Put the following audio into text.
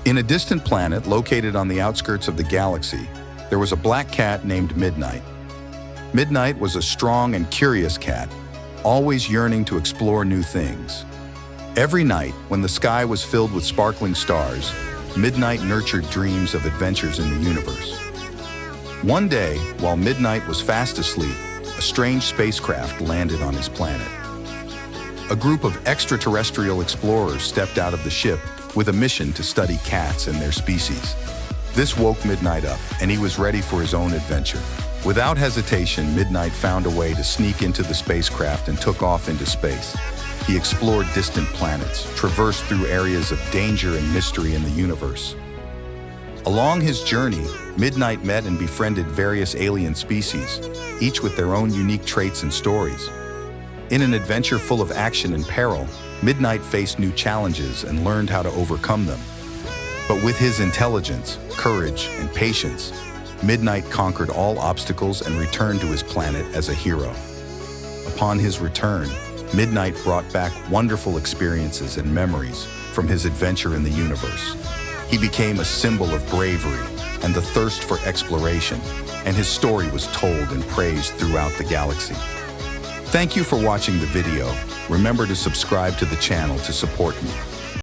In a distant planet located on the outskirts of the galaxy, there was a black cat named Midnight. Midnight was a strong and curious cat, always yearning to explore new things. Every night, when the sky was filled with sparkling stars, Midnight nurtured dreams of adventures in the universe. One day, while Midnight was fast asleep, a strange spacecraft landed on his planet. A group of extraterrestrial explorers stepped out of the ship with a mission to study cats and their species. This woke Midnight up, and he was ready for his own adventure. Without hesitation, Midnight found a way to sneak into the spacecraft and took off into space. He explored distant planets, traversed through areas of danger and mystery in the universe. Along his journey, Midnight met and befriended various alien species, each with their own unique traits and stories. In an adventure full of action and peril, Midnight faced new challenges and learned how to overcome them. But with his intelligence, courage, and patience, Midnight conquered all obstacles and returned to his planet as a hero. Upon his return, Midnight brought back wonderful experiences and memories from his adventure in the universe. He became a symbol of bravery and the thirst for exploration, and his story was told and praised throughout the galaxy. Thank you for watching the video. Remember to subscribe to the channel to support me.